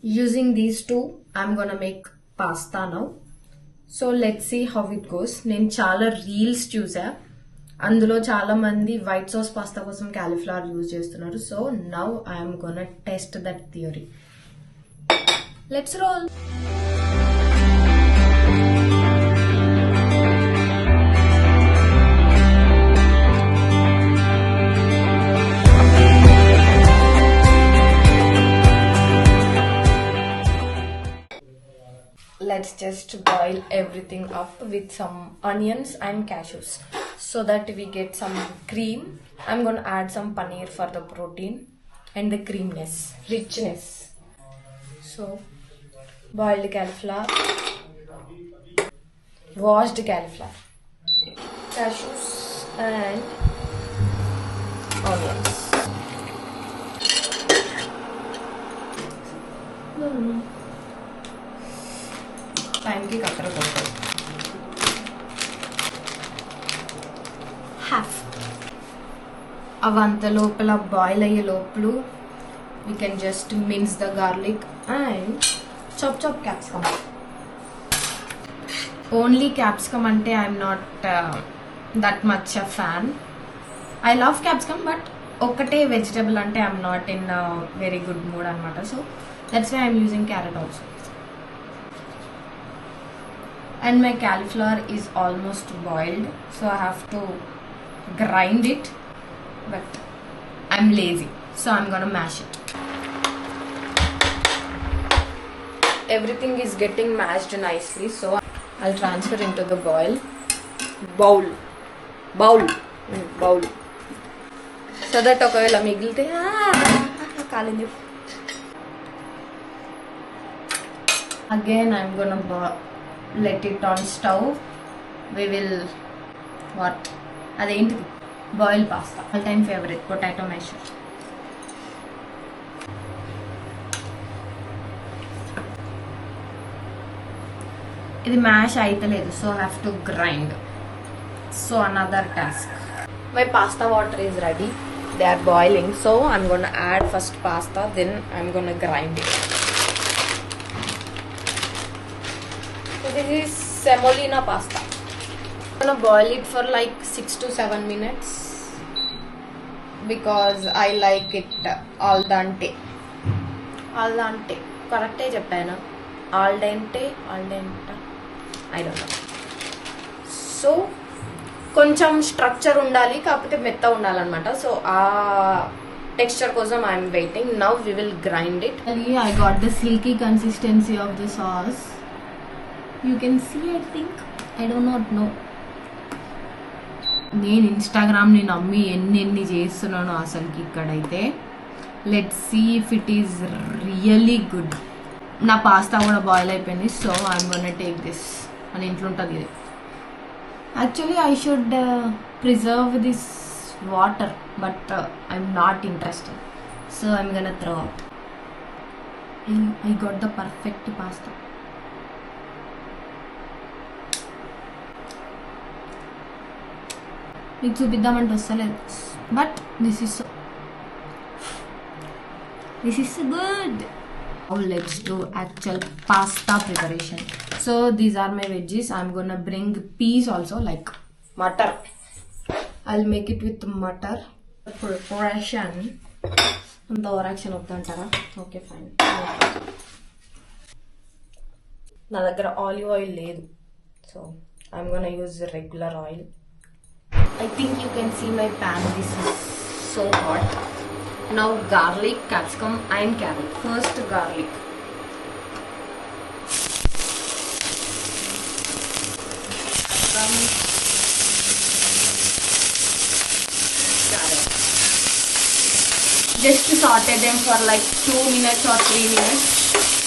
Using these two, I'm gonna make pasta now. So let's see how it goes. నేను చాలా reels చూసా, అందులో చాలా మంది వైట్ సాస్ పాస్తా కోసం క్యాలీఫ్లవర్ యూజ్ చేస్తున్నారు. So now I'm gonna test that theory. Let's roll. Let's just boil everything up with some onions and cashews so that we get some cream. I'm going to add some paneer for the protein and the creaminess, richness. So boiled cauliflower, washed cauliflower, cashews and onions. టైంకి కక్కర కొట్టాలి. Half అవంత లోపల boil అయ్యే లోపల we can just mince the garlic and chop capsicum. Only capsicum అంటే I'm not that much a fan. I love capsicum but ఒక్కటే vegetable అంటే I'm not in very good mood అనమాట. So that's why I'm using carrot also. And my cauliflower is almost boiled, so I have to grind it, but I'm lazy, so I'm gonna mash it. Everything is getting mashed nicely, so I'll transfer into the bowl so that ఒకవేళ మిగిలితే కాలింది. Again I'm gonna let it on stove. We will అదేంటిది boil pasta, all time favourite, potato masher. ఇది mash అయితలేదు, so have to grind. So another task. My pasta water is ready. They are boiling, so I'm gonna add first pasta, then I'm gonna grind it. This is semolina pasta. I'm gonna boil it for like 6 to 7 minutes because I like it al dente. Correct ఏ చెప్పానా? Al dente. I don't know. So కొంచెం structure ఉండాలి, కాకపోతే మెత్త ఉండాలన్నమాట. So ఆ texture కోసం I'm waiting. Now we will grind it. I got the silky consistency of the sauce. You can see, I think. I do not know. నేను ఇన్స్టాగ్రామ్ని నమ్మి ఎన్ని చేస్తున్నాను అసలుకి ఇక్కడైతే. Let's see if it is really good. నా pasta కూడా boil అయిపోయింది, so I'm gonna take this. అని ఇంట్లో ఉంటుంది ఇది. Actually I should preserve this water, but I'm not interested, so I'm gonna throw out. I got the perfect pasta. మీకు చూపిద్దామంటే వస్తలేదు, but this is good. Let's do actual pasta preparation. So these are my veggies. I'm gonna bring peas also, like matar. I'll make it with matar. Preparation అంత overaction వద్దంటారా? Okay fine. నా దగ్గర olive oil లేదు, so I'm gonna use regular oil. I think you can see my pan. This is so hot. Now garlic, capsicum and carrot. First garlic. Carrot. Just saute them for like 2 minutes or 3 minutes.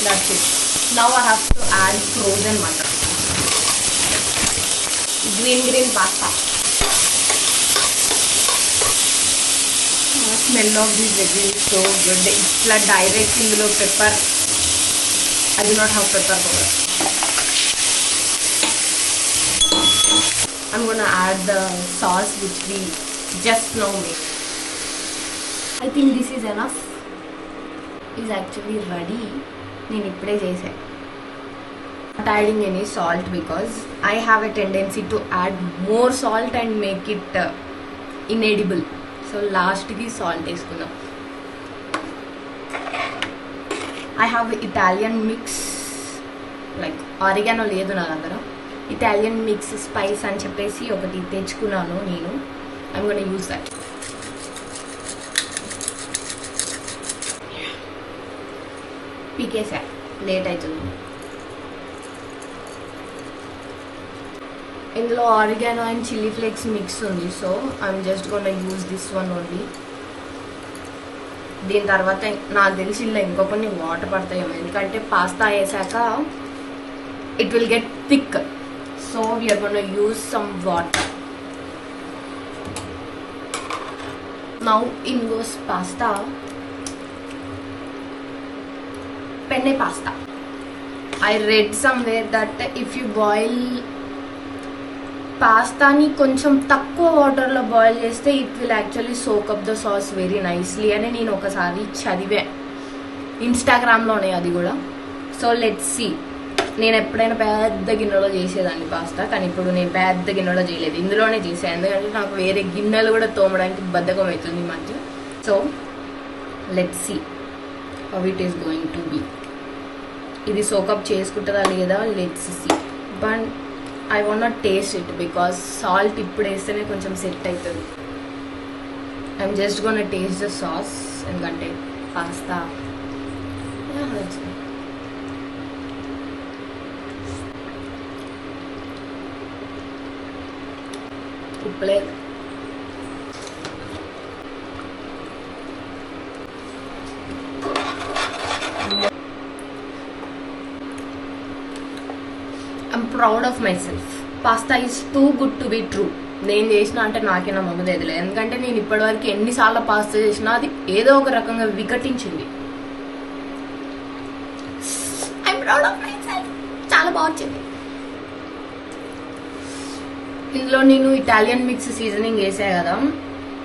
That's it. Now I have to add frozen mutton. Green pasta. Smell of this veggie is so good. Itla direct indulo pepper. I do not have pepper powder. I'm gonna add the sauce which we just now made. I think this is enough. Is actually ready. నేను ఇప్పుడే చేశాను. Not adding any salt because I have a tendency to add more salt and make it inedible. So last ki salt వేసుకుందాం. I have Italian mix, like oregano లేదు నా దగ్గర. Italian mix spice అని చెప్పేసి ఒకటి తెచ్చుకున్నాను నేను. I'm going to use that. పీకేసా, లేట్ అవుతుంది. ఇందులో oregano and chilli flakes mix ఉంది. So I'm just gonna use this one only. దీని తర్వాత నాకు తెలిసి ఇలా ఇంకో కొన్ని వాటర్ పడతాయేమో, ఎందుకంటే పాస్తా వేసాక it will get thick. So we're gonna use some water. Now in goes pasta. penne pasta. I read somewhere that if you boil పాస్తాని కొంచెం తక్కువ వాటర్లో బాయిల్ చేస్తే it will actually soak up the sauce very nicely అని నేను ఒకసారి చదివా ఇన్స్టాగ్రామ్లోనే, అది కూడా. So let's see. నేను ఎప్పుడైనా పెద్ద గిన్నెలో చేసేదాన్ని పాస్తా, కానీ ఇప్పుడు నేను పెద్ద గిన్నెలో చేయలేదు, ఇందులోనే చేసాను. ఎందుకంటే నాకు వేరే గిన్నెలు కూడా తోమడానికి బద్ధకం అవుతుంది ఈ మధ్య. So let's see how it is going to be. ఇది సోకప్ చేసుకుంటుందా లేదా, let's see. But I want not taste it because salt ఇప్పుడు వేస్తేనే కొంచెం సెట్ అవుతుంది. I'm just gonna taste the sauce, ఎందుకంటే పాస్తా ఉప్పులేదు. I'm proud of myself. Pasta is too good to be true. నేను చేసిన అంటే నాకే నా మమ్మీ తెలియదు, ఎందుకంటే నేను ఇప్పటివరకు ఎన్నిసార్లు పాస్తా చేసినా అది ఏదో ఒక రకంగా వికటించింది. I'm proud of myself. చాలా బాగుంది. ఇందులో నేను ఇటాలియన్ మిక్స్ సీజనింగ్ వేసా కదా,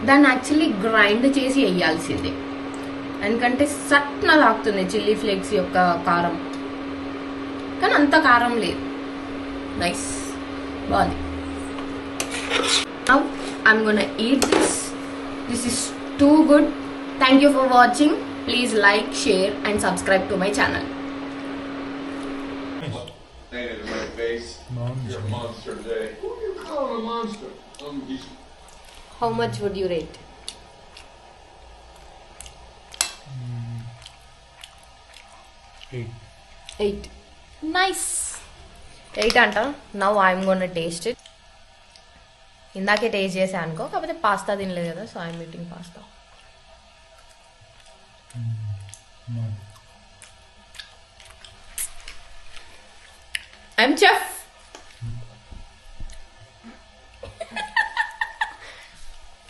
దాన్ని యాక్చువల్లీ గ్రైండ్ చేసి వేయాల్సిందే, ఎందుకంటే సట్న తాకుతుంది చిల్లీ ఫ్లేక్స్ యొక్క కారం, కానీ అంత కారం లేదు. నైస్, బాగుంది. Now I'm gonna eat this. This is too good. Thank you for watching. Please like, share and subscribe to my channel. Painted in my face. You're a monster today. Who do you call a monster? How much would you rate? 8. Nice. 8 అంట. Now I'm gonna taste it. ఇందాకే taste చేసా అనుకో, కాకపోతే pasta తినలేదు కదా, so I'm eating pasta. I'm chef.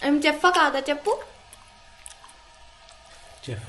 I'm chef కాదా చెప్పు. Chef.